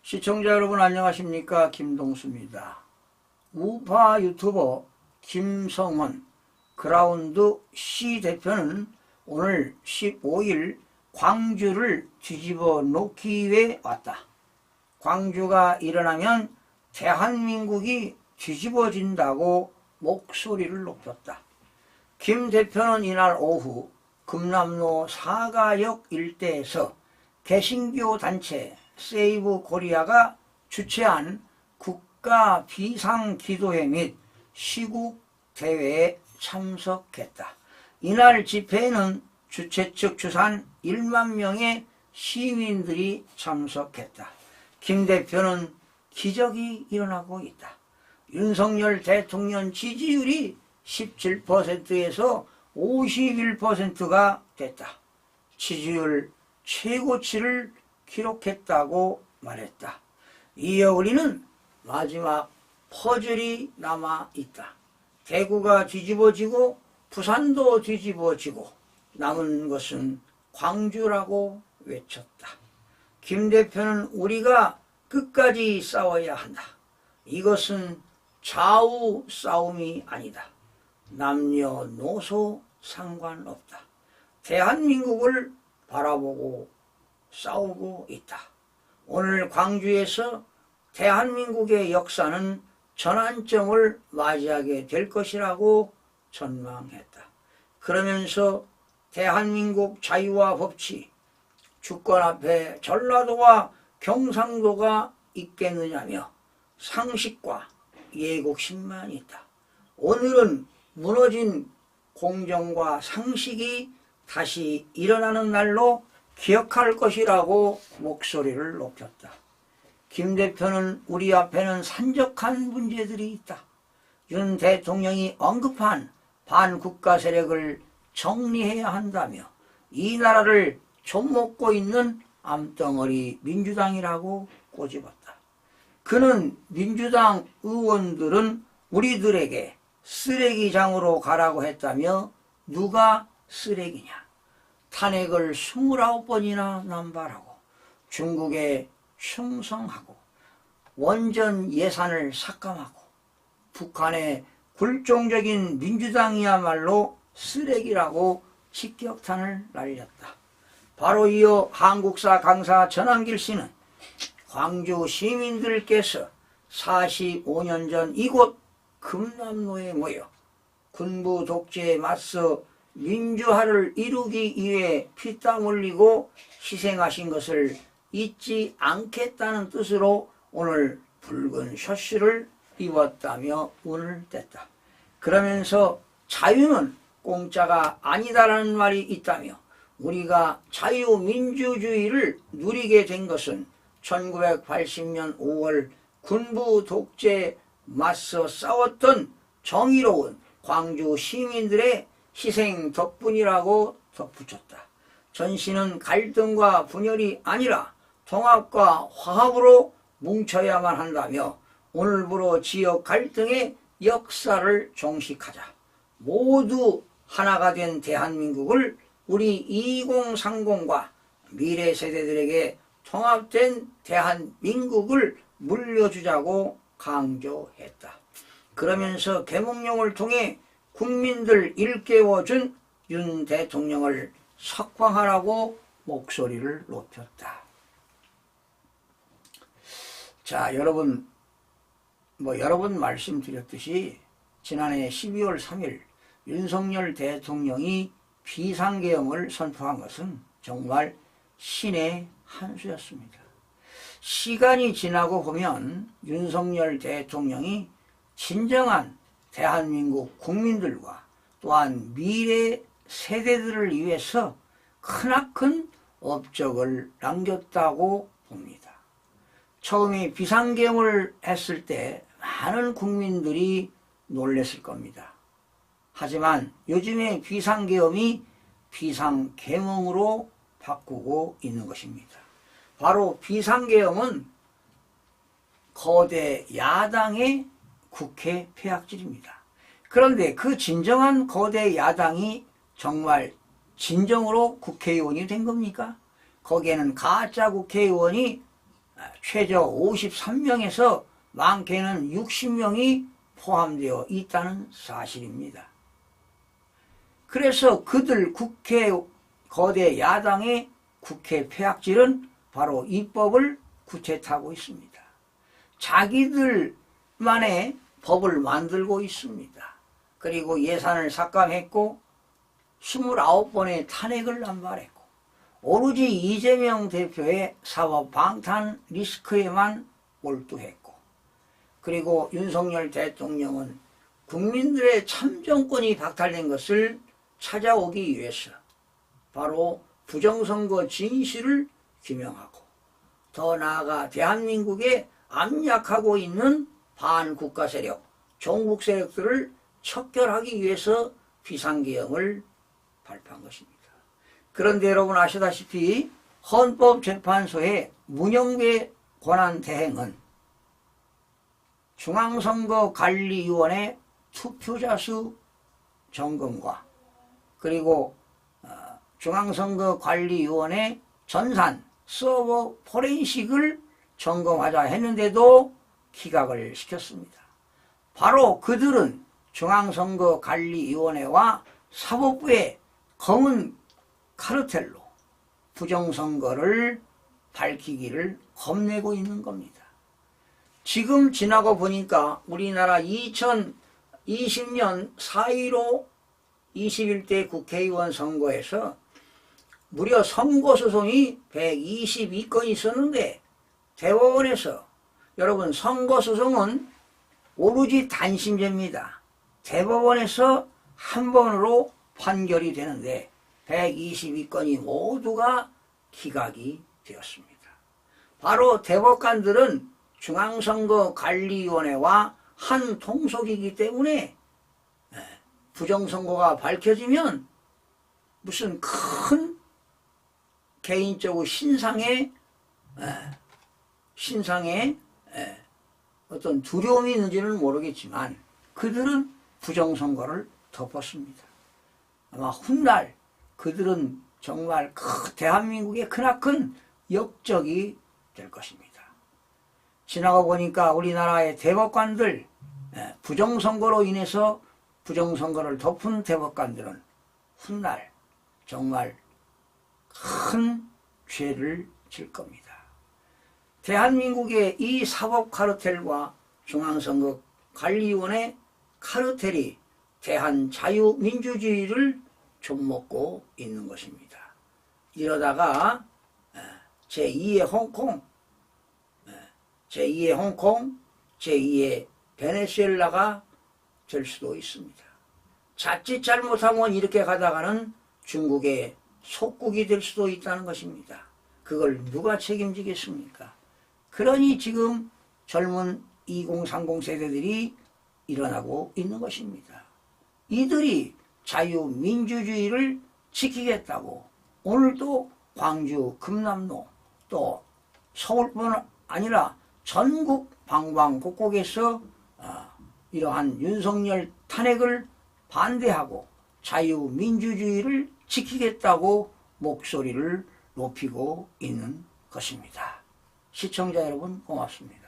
시청자 여러분 안녕하십니까? 김동수입니다. 우파 유튜버 김성원 그라운드 C 대표는 오늘 15일 광주를 뒤집어 놓기 위해 왔다. 광주가 일어나면 대한민국이 뒤집어진다고 목소리를 높였다. 김 대표는 이날 오후 금남로 사가역 일대에서 개신교 단체 세이브 코리아가 주최한 국가 비상기도회 및 시국 대회에 참석했다. 이날 집회에는 주최 측 추산 1만 명의 시민들이 참석했다. 김 대표는 기적이 일어나고 있다. 윤석열 대통령 지지율이 17%에서 51%가 됐다. 지지율 최고치를 기록했다고 말했다. 이어 우리는 마지막 퍼즐이 남아있다. 대구가 뒤집어지고 부산도 뒤집어지고 남은 것은 광주라고 외쳤다. 김 대표는 우리가 끝까지 싸워야 한다. 이것은 좌우 싸움이 아니다. 남녀노소 상관없다. 대한민국을 바라보고 싸우고 있다. 오늘 광주에서 대한민국의 역사는 전환점을 맞이하게 될 것이라고 전망했다. 그러면서 대한민국 자유와 법치, 주권 앞에 전라도와 경상도가 있겠느냐며 상식과 예국심만 있다. 오늘은 무너진 공정과 상식이 다시 일어나는 날로 기억할 것이라고 목소리를 높였다. 김 대표는 우리 앞에는 산적한 문제들이 있다. 윤 대통령이 언급한 반국가 세력을 정리해야 한다며 이 나라를 좀먹고 있는 암덩어리 민주당이라고 꼬집었다. 그는 민주당 의원들은 우리들에게 쓰레기장으로 가라고 했다며 누가 쓰레기냐. 탄핵을 29번이나 남발하고 중국에 충성하고 원전 예산을 삭감하고 북한의 굴종적인 민주당이야말로 쓰레기라고 직격탄을 날렸다. 바로 이어 한국사 강사 전한길 씨는 광주 시민들께서 45년 전 이곳 금남로에 모여 군부 독재에 맞서 민주화를 이루기 위해 피땀 흘리고 희생하신 것을 잊지 않겠다는 뜻으로 오늘 붉은 셔츠를 입었다며 운을 뗐다. 그러면서 자유는 공짜가 아니다라는 말이 있다며 우리가 자유민주주의를 누리게 된 것은 1980년 5월 군부 독재에 맞서 싸웠던 정의로운 광주 시민들의 희생 덕분이라고 덧붙였다. 전 씨는 갈등과 분열이 아니라 통합과 화합으로 뭉쳐야만 한다며 오늘부로 지역 갈등의 역사를 종식하자. 모두 하나가 된 대한민국을 우리 2030과 미래 세대들에게 통합된 대한민국을 물려주자고 강조했다. 그러면서 계몽령을 통해 국민들 일깨워준 윤 대통령을 석방하라고 목소리를 높였다. 자, 여러분, 여러 번 말씀드렸듯이 지난해 12월 3일 윤석열 대통령이 비상계엄을 선포한 것은 정말 신의 한 수였습니다. 시간이 지나고 보면 윤석열 대통령이 진정한 대한민국 국민들과 또한 미래 세대들을 위해서 크나큰 업적을 남겼다고 봅니다. 처음에 비상계엄을 했을 때 많은 국민들이 놀랐을 겁니다. 하지만 요즘에 비상계엄이 비상계몽으로 바꾸고 있는 것입니다. 바로 비상계엄은 거대 야당의 국회 폐악질입니다. 그런데 그 진정한 거대 야당이 정말 진정으로 국회의원이 된 겁니까? 거기에는 가짜 국회의원이 최저 53명에서 많게는 60명이 포함되어 있다는 사실입니다. 그래서 그들 국회 거대 야당의 국회 폐악질은 바로 입법을 구태타고 있습니다. 자기들만의 법을 만들고 있습니다. 그리고 예산을 삭감했고 29번의 탄핵을 남발했고 오로지 이재명 대표의 사법 방탄 리스크에만 몰두했고 그리고 윤석열 대통령은 국민들의 참정권이 박탈된 것을 찾아오기 위해서 바로 부정선거 진실을 규명하고 더 나아가 대한민국에 압력하고 있는 반국가 세력, 종북 세력들을 척결하기 위해서 비상계엄을 발표한 것입니다. 그런데 여러분 아시다시피 헌법재판소의 문영배 권한대행은 중앙선거관리위원회 투표자 수 점검과 그리고 중앙선거관리위원회 전산 서버 포렌식을 점검하자 했는데도 기각을 시켰습니다. 바로 그들은 중앙선거관리위원회와 사법부의 검은 카르텔로 부정선거를 밝히기를 겁내고 있는 겁니다. 지금 지나고 보니까 우리나라 2020년 4.15 21대 국회의원 선거에서 무려 선거소송이 122건이 있었는데 대법원에서 여러분 선거소송은 오로지 단심제입니다. 대법원에서 한 번으로 판결이 되는데 122건이 모두가 기각이 되었습니다. 바로 대법관들은 중앙선거관리위원회와 한 통속이기 때문에 부정선거가 밝혀지면 무슨 큰 개인적으로 신상의 어떤 두려움이 있는지는 모르겠지만 그들은 부정선거를 덮었습니다. 아마 훗날 그들은 정말 대한민국의 크나큰 역적이 될 것입니다. 지나가 보니까 우리나라의 대법관들 부정선거로 인해서 부정선거를 덮은 대법관들은 훗날 정말 큰 죄를 질 겁니다. 대한민국의 이 사법 카르텔과 중앙선거관리위원회 카르텔이 대한자유민주주의를 좀먹고 있는 것입니다. 이러다가 제2의 홍콩, 제2의 베네수엘라가 될 수도 있습니다. 자칫 잘못하면 이렇게 가다가는 중국의 속국이 될 수도 있다는 것입니다. 그걸 누가 책임지겠습니까? 그러니 지금 젊은 2030 세대들이 일어나고 있는 것입니다. 이들이 자유민주주의를 지키겠다고 오늘도 광주, 금남로 또 서울뿐 아니라 전국 방방곡곡에서 이러한 윤석열 탄핵을 반대하고 자유민주주의를 지키겠다고 목소리를 높이고 있는 것입니다. 시청자 여러분 고맙습니다.